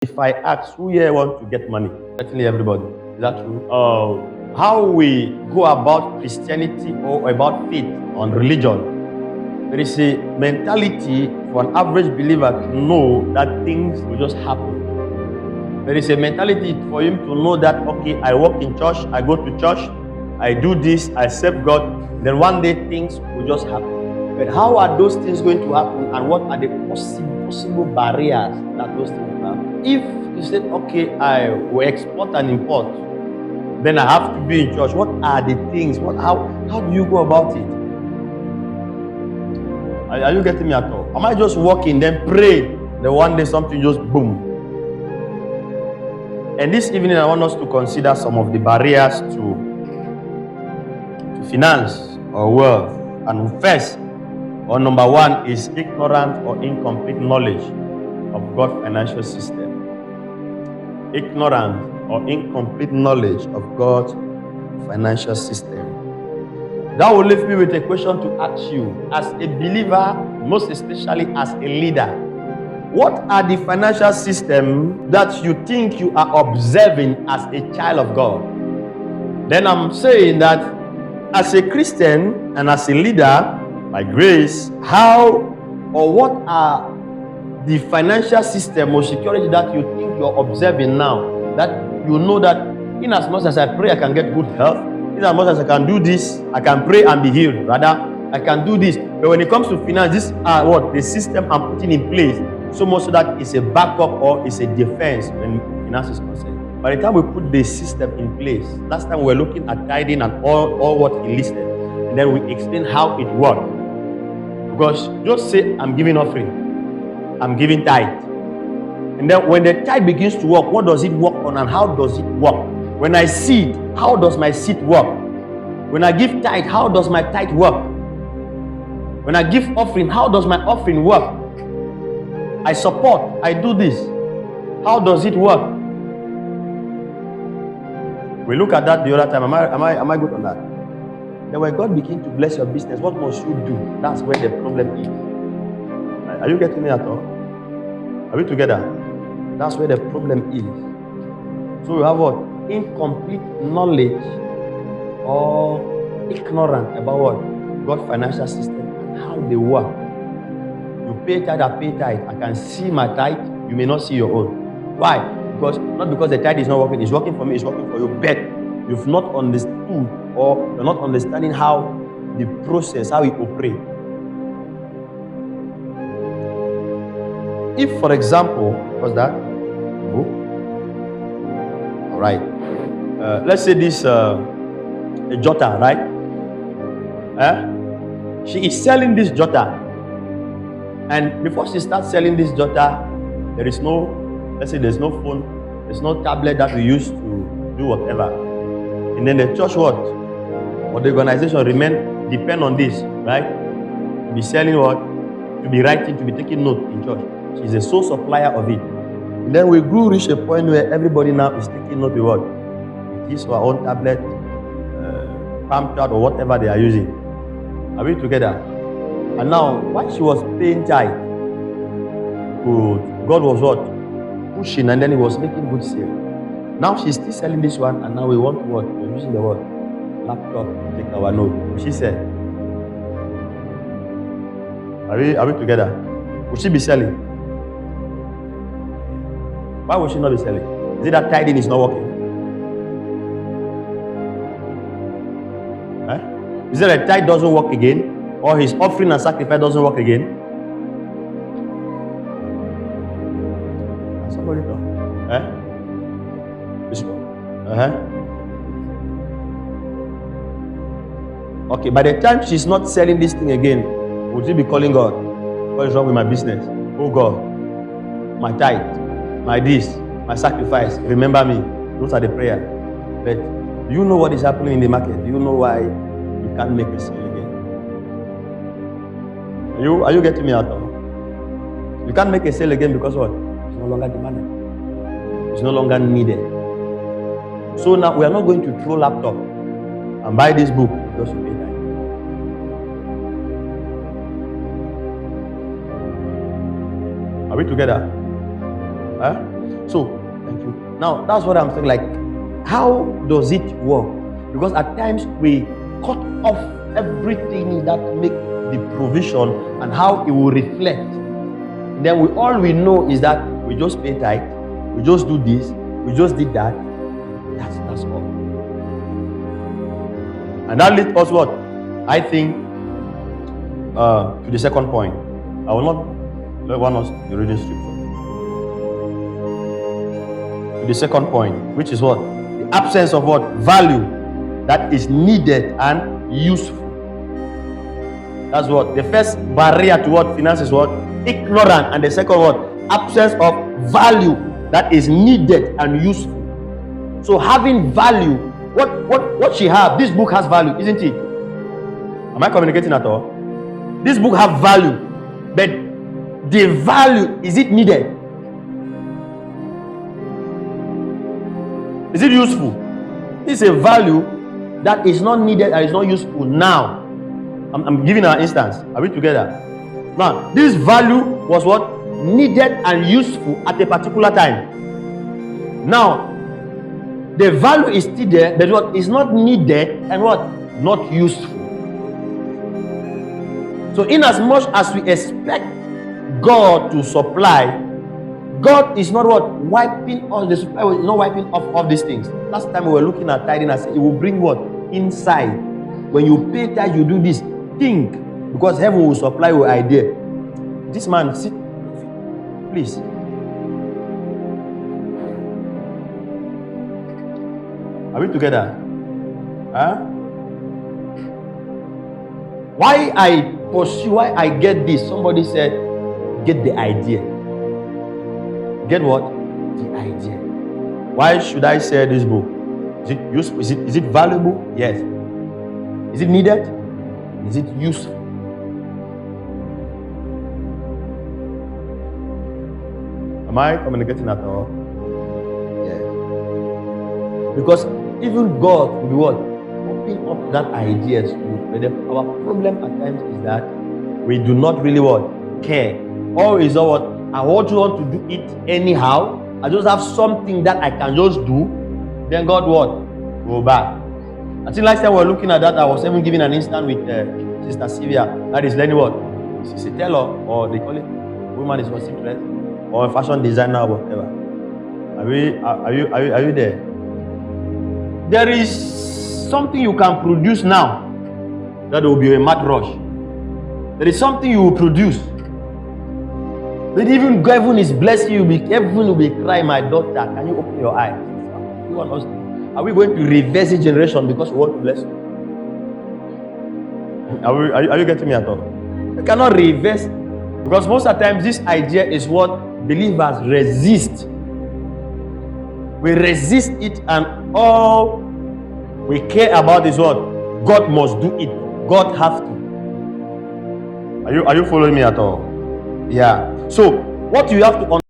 If I ask who here want to get money, certainly everybody. Is that true? How we go about Christianity or about faith on religion, there is a mentality for an average believer to know that things will just happen. There is a mentality for him to know that, okay, I walk in church, I go to church, I do this, I serve God, then one day things will just happen. But how are those things going to happen, and what are the possible barriers that those things will happen? If you said, okay, I will export and import, then I have to be in church. What are the things? How do you go about it? Are you getting me at all? Am I just walking, then pray, then one day something just boom? And this evening I want us to consider some of the barriers to finance or wealth. And first, or number one, is ignorant or incomplete knowledge of God's financial system. Ignorant or incomplete knowledge of God's financial system. That will leave me with a question to ask you, as a believer, most especially as a leader. What are the financial systems that you think you are observing as a child of God? Then I'm saying that as a Christian and as a leader, by grace, how or what are the financial system or security that you think you're observing now, that you know that in as much as I pray I can get good health, in as much as I can do this, I can pray and be healed, rather I can do this. But when it comes to finance, these are what the system I'm putting in place, so much so that it's a backup or it's a defense when finance is concerned. By the time we put the system in place, last time we were looking at tithing and all what he listed, and then we explain how it works. Because just say I'm giving offering, I'm giving tithe. And then when the tithe begins to work, what does it work on and how does it work? When I seed, how does my seed work? When I give tithe, how does my tithe work? When I give offering, how does my offering work? I support, I do this. How does it work? We look at that the other time. Am I good on that? Then when God begins to bless your business, what must you do? That's where the problem is. Are you getting me at all? Are we together? That's where the problem is. So we have what? Incomplete knowledge or ignorant about what? God's financial system and how they work. You pay tithe, I pay tithe. I can see my tithe, you may not see your own. Why? Because not because the tithe is not working, it's working for me, it's working for you, but you've not understood or you're not understanding how the process, how it operates. If, for example, what's that? Book? All right. Let's say this a jotter, right? She is selling this jotter, and before she starts selling this jotter, there is no, let's say there's no phone, there's no tablet that we use to do whatever. And then the church what? Or the organization depend on this, right? To be selling what? To be writing, to be taking note in church. She's a sole supplier of it. And then we grew reach a point where everybody now is taking note of what? His or her own tablet, palm chart or whatever they are using. Are we together? And now, while she was paying tithe, God was what? Pushing, and then he was making good sale. Now she's still selling this one, and now we want what? We're using the what? Laptop to take our note. She said, Are we together? Will she be selling? Why would she not be selling? Is it that tithing is not working? Is it that tithe doesn't work again? Or his offering and sacrifice doesn't work again? Somebody talk. This one. Okay, by the time she's not selling this thing again, would she be calling God? What is wrong with my business? Oh God, my tithe, my this, my sacrifice, remember me. Those are the prayers. But do you know what is happening in the market? Do you know why you can't make a sale again? Are you getting me out of? You can't make a sale again because what? It's no longer demanded. It's no longer needed. So now we are not going to throw laptop and buy this book because you pay time. Are we together? So, thank you. Now, that's what I'm saying. Like, how does it work? Because at times we cut off everything that makes the provision and how it will reflect. Then all we know is that we just pay tithe, we just do this, we just did that. That's all. And that leads us what? I think to the second point. I will not want us to read the scripture. To the second point, which is what? The absence of what? Value that is needed and useful. That's what? The first barrier to what? Finance is what? Ignorant. And the second what? Absence of value that is needed and useful. So having value, what she have, this book has value, isn't it? Am I communicating at all? This book has value, but the value, is it needed? Is it useful? It's a value that is not needed and is not useful now. I'm giving an instance. Are we together? Now, this value was what? Needed and useful at a particular time. Now, the value is still there, but what is not needed and what? Not useful. So, in as much as we expect God to supply, God is not what? Wiping all the supply, is not wiping off all these things. Last time we were looking at tithing, I said it will bring what? Inside. When you pay tithe, you do this. Think, because heaven will supply your idea. This man, sit, please. Are we together? Huh? Why I pursue, why I get this? Somebody said, get the idea. Get what? The idea. Why should I share this book? Is it useful? Is it valuable? Yes. Is it needed? Is it useful? Am I communicating at all? Yes. Because even God will be what? Open up that idea to you. But our problem at times is that we do not really what? Care. Or is that what? I want to do it anyhow. I just have something that I can just do. Then God what? Go back. I think last time we were looking at that, I was even giving an instance with Sister Sylvia. That is learning what? She's a tailor, or they call it woman is what dress, or a fashion designer, or whatever. Are you there? There is something you can produce now that will be a mad rush. There is something you will produce. But even heaven is blessing you. Heaven will be crying, my daughter. Can you open your eyes? You want us to? Are we going to reverse the generation because we want to bless you? Are you getting me at all? You cannot reverse, because most of the time this idea is what believers resist. We resist it, and all we care about is what? God must do it. God have to. Are you following me at all? Yeah. So what you have to understand